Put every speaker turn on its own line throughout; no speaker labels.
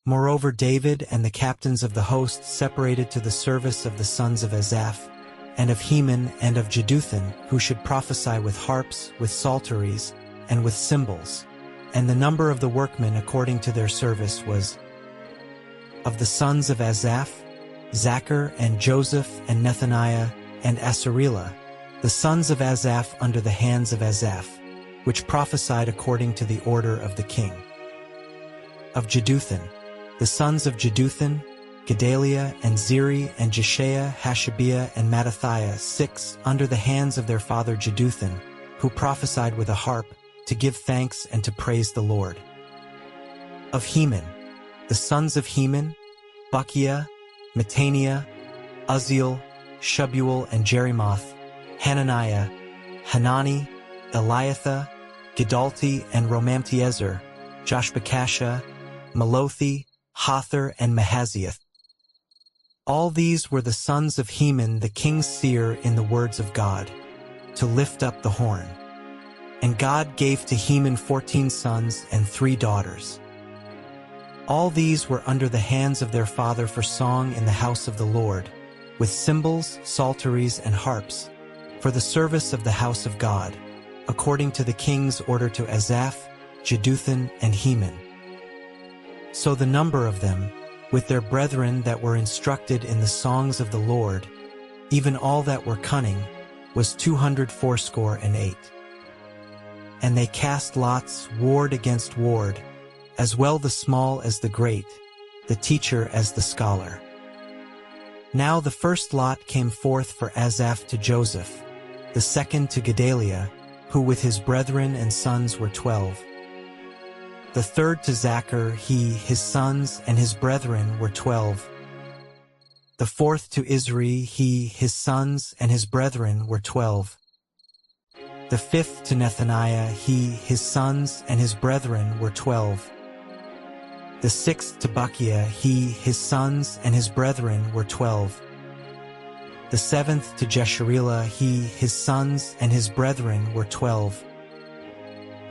Moreover, David and the captains of the host separated to the service of the sons of Asaph, and of Heman and of Jeduthun, who should prophesy with harps, with psalteries, and with cymbals. And the number of the workmen according to their service was: of the sons of Asaph, Zachar and Joseph and Nethaniah and Asarela, the sons of Asaph under the hands of Asaph, which prophesied according to the order of the king. Of Jeduthun, the sons of Jeduthun, Gedaliah and Zeri and Jeshaiah, Hashabiah and Mattathiah, 6, under the hands of their father Jeduthun, who prophesied with a harp, to give thanks and to praise the Lord. Of Heman, the sons of Heman, Bukiah, Mattaniah, Uzziel, Shebuel and Jerimoth, Hananiah, Hanani, Eliathah, Gidalti and Romamtiezer, Joshbekashah, Malothi, Hothar and Mahaziath. All these were the sons of Heman the king's seer in the words of God, to lift up the horn. And God gave to Heman 14 sons and 3 daughters. All these were under the hands of their father for song in the house of the Lord, with cymbals, psalteries, and harps, for the service of the house of God, according to the king's order to Asaph, Jeduthun, and Heman. So the number of them, with their brethren that were instructed in the songs of the Lord, even all that were cunning, was 280. And they cast lots, ward against ward, as well the small as the great, the teacher as the scholar. Now the first lot came forth for Asaph to Joseph, the second to Gedaliah, who with his brethren and sons were 12. The third to Zachar, he, his sons, and his brethren were 12. The fourth to Isri, he, his sons, and his brethren were 12. The fifth to Nethaniah, he, his sons, and his brethren were 12. The sixth to Bukiah, he, his sons, and his brethren were 12. The seventh to Jeshareelah, he, his sons, and his brethren were 12.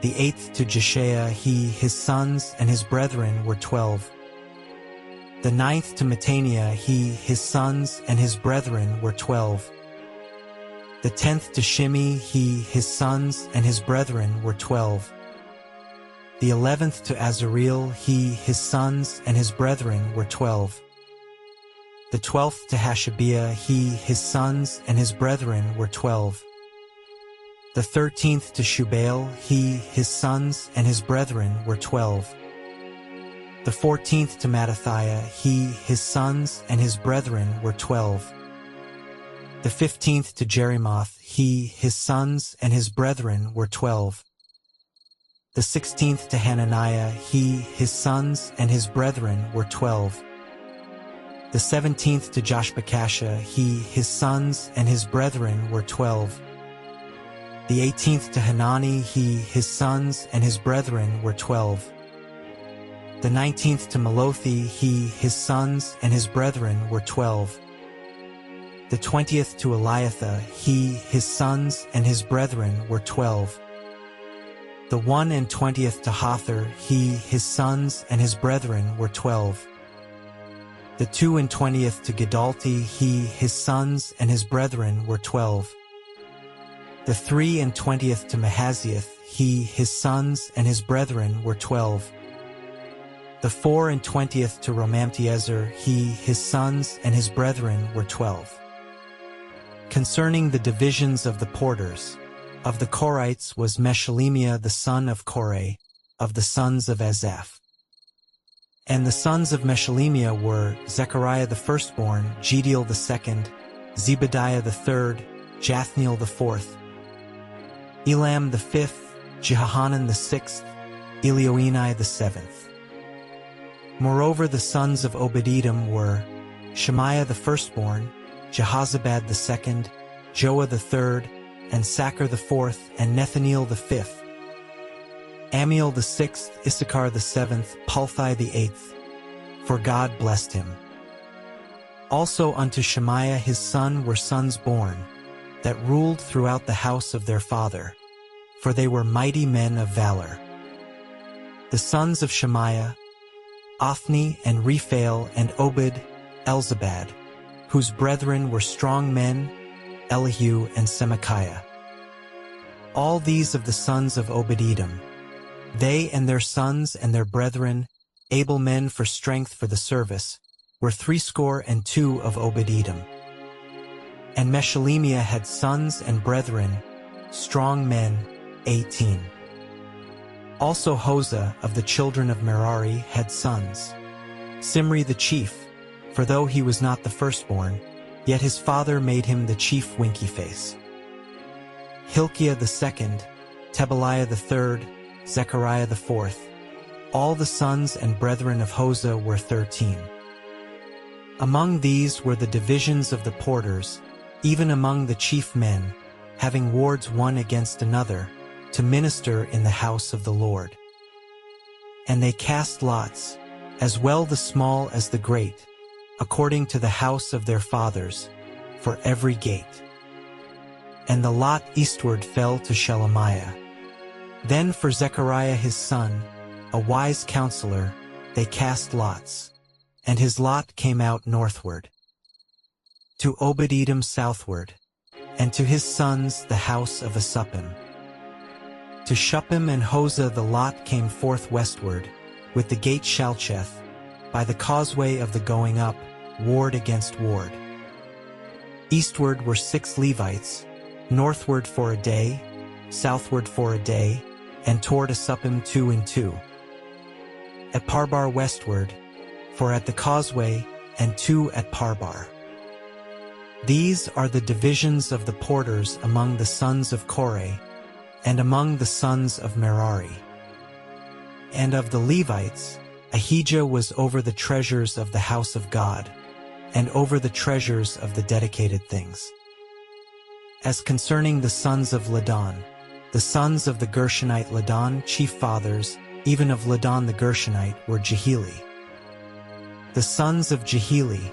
The eighth to Jeshaiah, he, his sons, and his brethren were 12. The ninth to Mattaniah, he, his sons, and his brethren were 12. The 10th to Shimei, he, his sons, and his brethren were 12. The 11th to Azareel, he, his sons, and his brethren were 12. The 12th to Hashabiah, he, his sons, and his brethren were 12. The 13th to Shubael, he, his sons, and his brethren were 12. The 14th to Mattathiah, he, his sons, and his brethren were 12. The 15th to Jerimoth, he, his sons, and his brethren were 12. The 16th to Hananiah, he, his sons, and his brethren were 12. The 17th to Joshbekashah, he, his sons, and his brethren were 12. The 18th to Hanani, he, his sons, and his brethren were 12. The 19th to Malothi, he, his sons, and his brethren were 12. The 20th to Eliathah, he, his sons, and his brethren were 12. The 21st to Hothar, he, his sons, and his brethren were 12. The 22nd to Gidalti, he, his sons, and his brethren were 12. The 23rd to Mahaziath, he, his sons, and his brethren were 12. The 24th to Romamtiezer, he, his sons, and his brethren were 12. Concerning the divisions of the porters, of the Korites was Meshelemiah the son of Kore, of the sons of Asaph. And the sons of Meshelemiah were Zechariah the firstborn, Jediel the second, Zebadiah the third, Jathniel the fourth, Elam the fifth, Jehohanan the sixth, Elioenai the seventh. Moreover, the sons of Obed-Edom were Shemaiah the firstborn, Jehozabad the second, Joah the third, and Sacher the fourth, and Nethaneel the fifth. Amiel the sixth, Issachar the seventh, Pulthai the eighth. For God blessed him. Also unto Shemaiah his son were sons born, that ruled throughout the house of their father, for they were mighty men of valor. The sons of Shemaiah, Othni and Rephael and Obed, Elzabad, whose brethren were strong men, Elihu and Semachiah. All these of the sons of Obed-Edom, they and their sons and their brethren, able men for strength for the service, were 62 of Obed-Edom. And Meshelemiah had sons and brethren, strong men, 18. Also Hosea of the children of Merari had sons. Simri the chief, for though he was not the firstborn, yet his father made him the chief winky-face. Hilkiah the second, Tebaliah the third, Zechariah the fourth. All the sons and brethren of Hosea were 13. Among these were the divisions of the porters, even among the chief men, having wards one against another, to minister in the house of the Lord. And they cast lots, as well the small as the great, according to the house of their fathers, for every gate. And the lot eastward fell to Shelemiah. Then for Zechariah his son, a wise counselor, they cast lots, and his lot came out northward, to Obed-Edom southward, and to his sons the house of Asuppim. To Shuppim and Hosea the lot came forth westward, with the gate Shalcheth, by the causeway of the going up, ward against ward. Eastward were 6 Levites, northward for a day, southward for a day, and toward Asuppim 2 and 2. At Parbar westward, for at the causeway, and 2 at Parbar. These are the divisions of the porters among the sons of Korah, and among the sons of Merari. And of the Levites, Ahijah was over the treasures of the house of God, and over the treasures of the dedicated things. As concerning the sons of Ladan, the sons of the Gershonite Ladan chief fathers, even of Ladan the Gershonite, were Jeheli. The sons of Jeheli,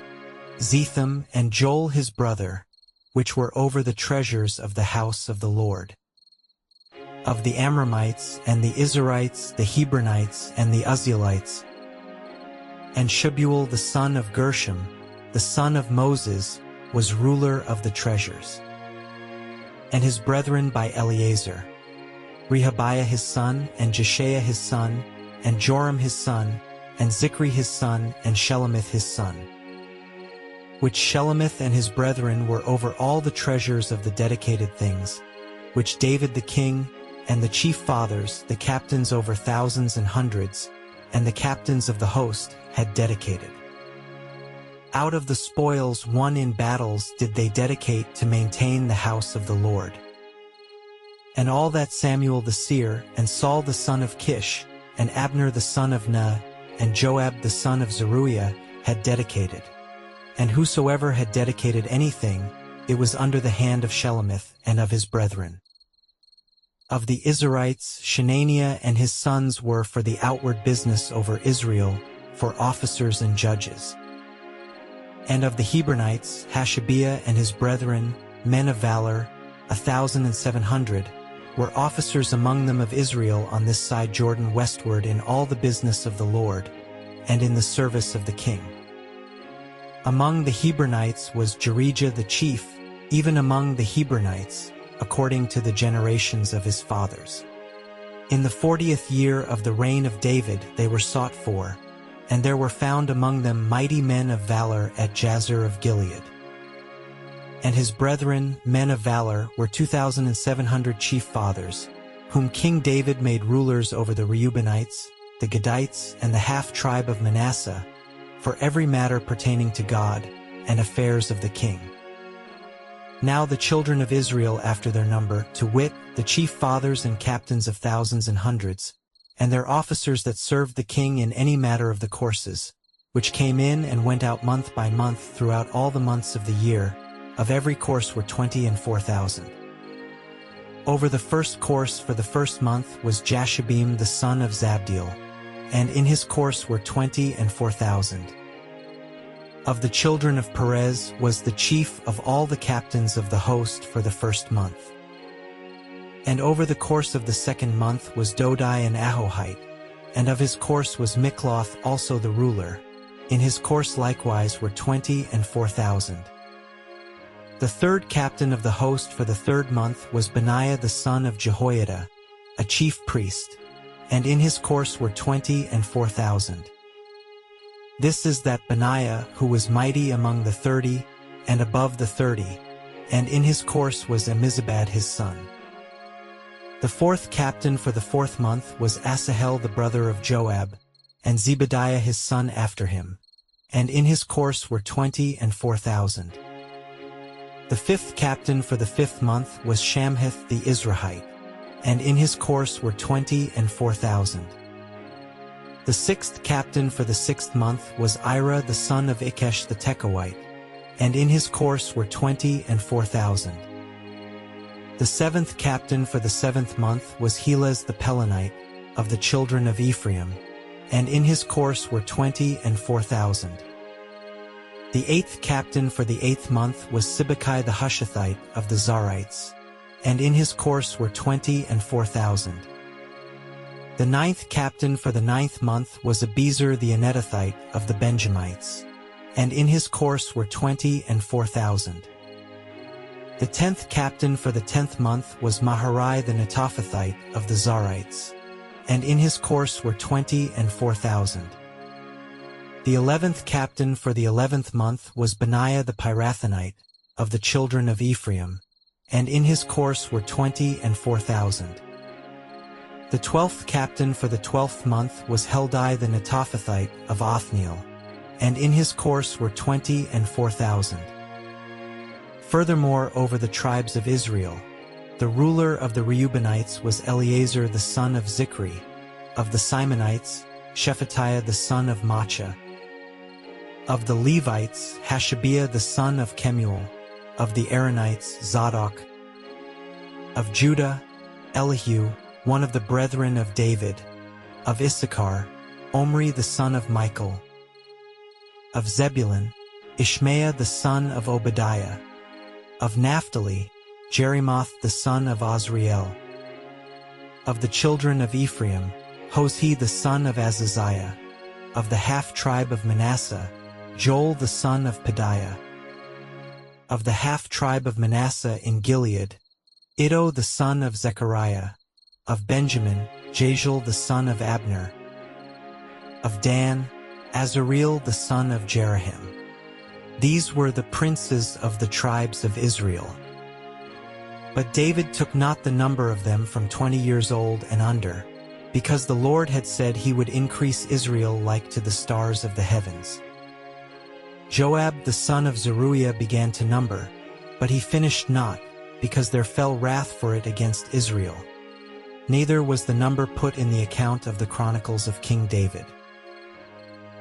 Zetham and Joel his brother, which were over the treasures of the house of the Lord. Of the Amramites and the Izharites, the Hebronites and the Uzzielites, and Shebuel the son of Gershom, the son of Moses, was ruler of the treasures. And his brethren by Eleazar, Rehabiah his son, and Jeshaiah his son, and Joram his son, and Zichri his son, and Shelomith his son. Which Shelomith and his brethren were over all the treasures of the dedicated things, which David the king, and the chief fathers, the captains over thousands and hundreds, and the captains of the host, had dedicated. Out of the spoils won in battles did they dedicate to maintain the house of the Lord. And all that Samuel the seer, and Saul the son of Kish, and Abner the son of Ner, and Joab the son of Zeruiah had dedicated. And whosoever had dedicated anything, it was under the hand of Shelomith and of his brethren. Of the Izharites, Shenaniah and his sons were for the outward business over Israel, for officers and judges. And of the Hebronites, Hashabiah and his brethren, men of valor, 1,700, were officers among them of Israel on this side Jordan westward in all the business of the Lord, and in the service of the king. Among the Hebronites was Jerijah the chief, even among the Hebronites, according to the generations of his fathers. In the 40th year of the reign of David they were sought for, and there were found among them mighty men of valor at Jazer of Gilead. And his brethren, men of valor, were 2,700 chief fathers, whom King David made rulers over the Reubenites, the Gadites, and the half-tribe of Manasseh, for every matter pertaining to God and affairs of the king. Now the children of Israel after their number, to wit, the chief fathers and captains of thousands and hundreds, and their officers that served the king in any matter of the courses, which came in and went out month by month throughout all the months of the year, of every course were 24,000. Over the first course for the first month was Jashabim the son of Zabdiel, and in his course were 24,000. Of the children of Perez was the chief of all the captains of the host for the first month. And over the course of the second month was Dodai an Ahohite, and of his course was Mikloth also the ruler. In his course likewise were 24,000. The third captain of the host for the 3rd month was Benaiah the son of Jehoiada, a chief priest, and in his course were 24,000. This is that Benaiah who was mighty among the 30, and above the 30, and in his course was Ammizabad his son. The 4th captain for the 4th month was Asahel the brother of Joab, and Zebadiah his son after him, and in his course were 24,000. The 5th captain for the 5th month was Shamhith the Izrahite, and in his course were 24,000. The 6th captain for the 6th month was Ira the son of Ikesh the Tekoite, and in his course were 24,000. The 7th captain for the 7th month was Helez the Pelonite, of the children of Ephraim, and in his course were 24,000. The 8th captain for the 8th month was Sibbecai the Hushathite of the Zarites, and in his course were 24,000. The 9th captain for the 9th month was Abiezer the Anetothite of the Benjamites, and in his course were 24,000. The 10th captain for the 10th month was Maharai the Netophathite of the Zarites, and in his course were 24,000. The 11th captain for the 11th month was Benaiah the Pirathonite, of the children of Ephraim, and in his course were 24,000. The 12th captain for the 12th month was Heldai the Netophathite of Othniel, and in his course were 24,000. Furthermore, over the tribes of Israel, the ruler of the Reubenites was Eleazar the son of Zichri, of the Simonites, Shephatiah the son of Macha, of the Levites, Hashabiah the son of Kemuel, of the Aaronites, Zadok, of Judah, Elihu, one of the brethren of David, of Issachar, Omri the son of Michael, of Zebulun, Ishmael the son of Obadiah, of Naphtali, Jerimoth the son of Azriel, of the children of Ephraim, Hoshi the son of Azaziah, of the half-tribe of Manasseh, Joel the son of Pedaiah, of the half-tribe of Manasseh in Gilead, Iddo the son of Zechariah, of Benjamin, Jaziel the son of Abner, of Dan, Azareel the son of Jerahim. These were the princes of the tribes of Israel. But David took not the number of them from 20 years old and under, because the Lord had said he would increase Israel like to the stars of the heavens. Joab the son of Zeruiah began to number, but he finished not, because there fell wrath for it against Israel. Neither was the number put in the account of the Chronicles of King David.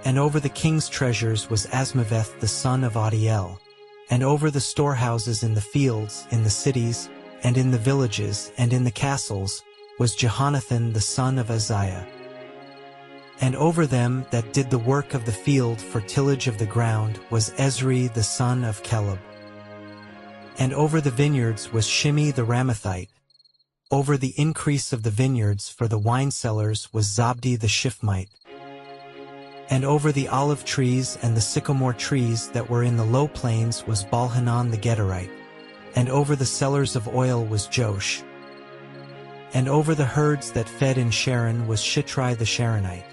And over the king's treasures was Asmaveth the son of Adiel, and over the storehouses in the fields, in the cities, and in the villages, and in the castles, was Jehonathan the son of Uzziah. And over them that did the work of the field for tillage of the ground was Ezri the son of Caleb. And over the vineyards was Shimei the Ramathite. Over the increase of the vineyards for the wine cellars was Zabdi the Shifmite. And over the olive trees and the sycamore trees that were in the low plains was Balhanan the Gederite. And over the cellars of oil was Josh. And over the herds that fed in Sharon was Shitrai the Sharonite.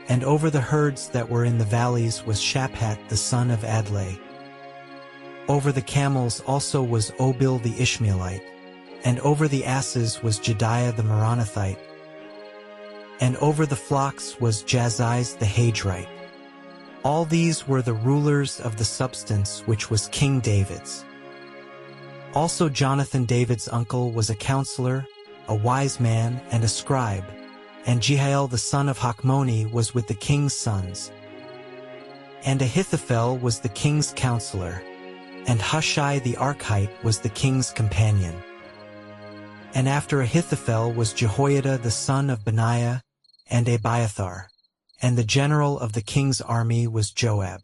And over the herds that were in the valleys was Shaphat the son of Adlai. Over the camels also was Obil the Ishmaelite. And over the asses was Jediah the Meronothite. And over the flocks was Jaziz the Hadrite. All these were the rulers of the substance which was King David's. Also Jonathan David's uncle was a counselor, a wise man, and a scribe, and Jehiel the son of Hakmoni was with the king's sons. And Ahithophel was the king's counselor, and Hushai the Archite was the king's companion. And after Ahithophel was Jehoiada the son of Benaiah, and Abiathar, and the general of the king's army was Joab.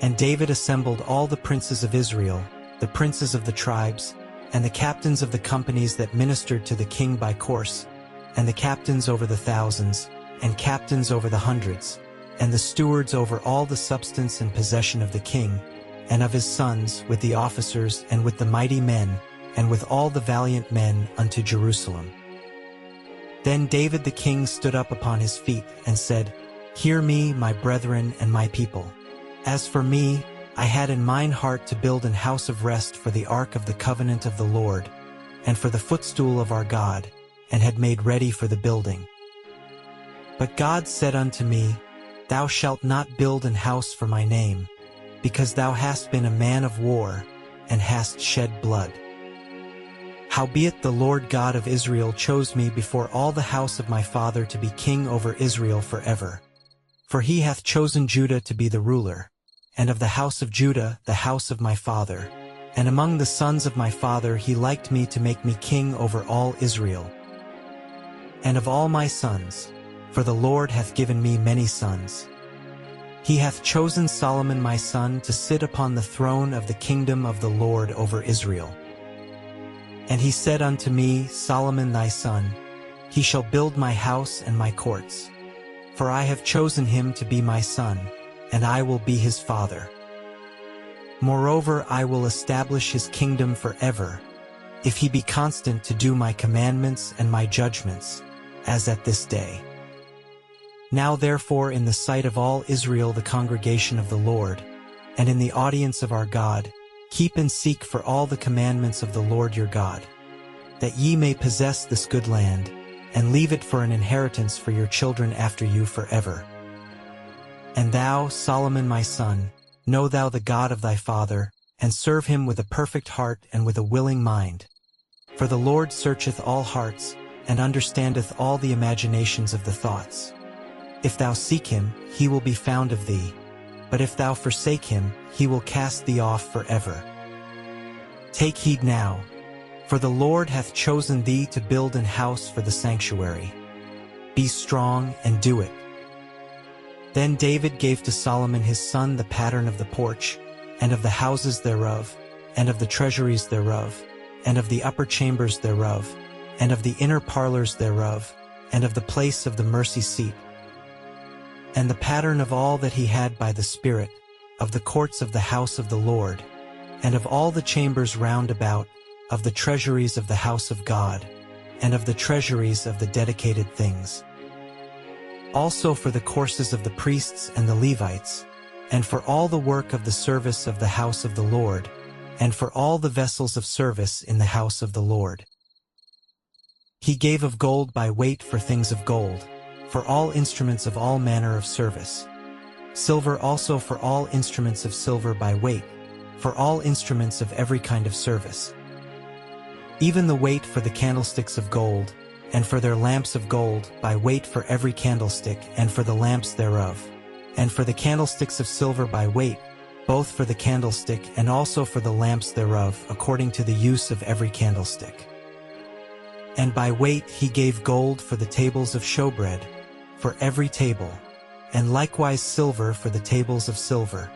And David assembled all the princes of Israel, the princes of the tribes, and the captains of the companies that ministered to the king by course, and the captains over the thousands, and captains over the hundreds, and the stewards over all the substance and possession of the king, and of his sons, with the officers and with the mighty men, and with all the valiant men unto Jerusalem. Then David the king stood up upon his feet, and said, Hear me, my brethren and my people. As for me, I had in mine heart to build an house of rest for the ark of the covenant of the Lord, and for the footstool of our God, and had made ready for the building. But God said unto me, Thou shalt not build an house for my name, because thou hast been a man of war, and hast shed blood. Howbeit the Lord God of Israel chose me before all the house of my father to be king over Israel forever. For he hath chosen Judah to be the ruler, and of the house of Judah the house of my father, and among the sons of my father he liked me to make me king over all Israel. And of all my sons, for the Lord hath given me many sons, he hath chosen Solomon my son to sit upon the throne of the kingdom of the Lord over Israel. And he said unto me, Solomon thy son, he shall build my house and my courts. For I have chosen him to be my son, and I will be his father. Moreover, I will establish his kingdom forever, if he be constant to do my commandments and my judgments, as at this day. Now therefore in the sight of all Israel the congregation of the Lord, and in the audience of our God, keep and seek for all the commandments of the Lord your God, that ye may possess this good land, and leave it for an inheritance for your children after you forever. And thou, Solomon my son, know thou the God of thy father, and serve him with a perfect heart and with a willing mind. For the Lord searcheth all hearts, and understandeth all the imaginations of the thoughts. If thou seek him, he will be found of thee. But if thou forsake him, he will cast thee off forever. Take heed now, for the Lord hath chosen thee to build an house for the sanctuary. Be strong and do it. Then David gave to Solomon his son the pattern of the porch, and of the houses thereof, and of the treasuries thereof, and of the upper chambers thereof, and of the inner parlors thereof, and of the place of the mercy seat, and the pattern of all that he had by the Spirit, of the courts of the house of the Lord, and of all the chambers round about, of the treasuries of the house of God, and of the treasuries of the dedicated things. Also for the courses of the priests and the Levites, and for all the work of the service of the house of the Lord, and for all the vessels of service in the house of the Lord. He gave of gold by weight for things of gold, for all instruments of all manner of service. Silver also for all instruments of silver by weight, for all instruments of every kind of service. Even the weight for the candlesticks of gold, and for their lamps of gold, by weight for every candlestick, and for the lamps thereof. And for the candlesticks of silver by weight, both for the candlestick and also for the lamps thereof, according to the use of every candlestick. And by weight he gave gold for the tables of showbread, for every table, and likewise silver for the tables of silver.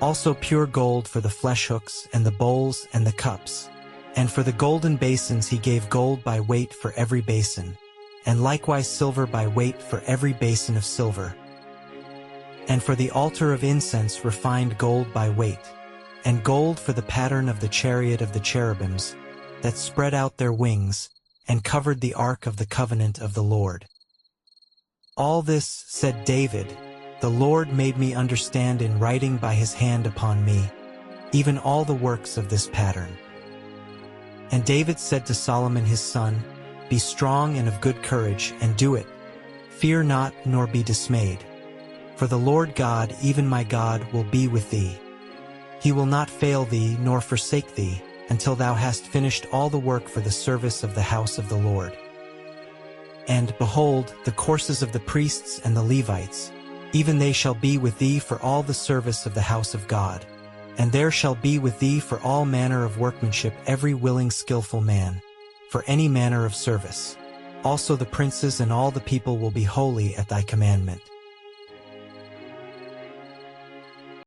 Also pure gold for the flesh hooks, and the bowls, and the cups. And for the golden basins he gave gold by weight for every basin, and likewise silver by weight for every basin of silver. And for the altar of incense refined gold by weight, and gold for the pattern of the chariot of the cherubims, that spread out their wings, and covered the ark of the covenant of the Lord. All this, said David, the Lord made me understand in writing by his hand upon me, even all the works of this pattern. And David said to Solomon his son, Be strong and of good courage, and do it. Fear not, nor be dismayed. For the Lord God, even my God, will be with thee. He will not fail thee, nor forsake thee, until thou hast finished all the work for the service of the house of the Lord. And, behold, the courses of the priests and the Levites, even they shall be with thee for all the service of the house of God. And there shall be with thee for all manner of workmanship every willing skillful man, for any manner of service. Also the princes and all the people will be holy at thy commandment.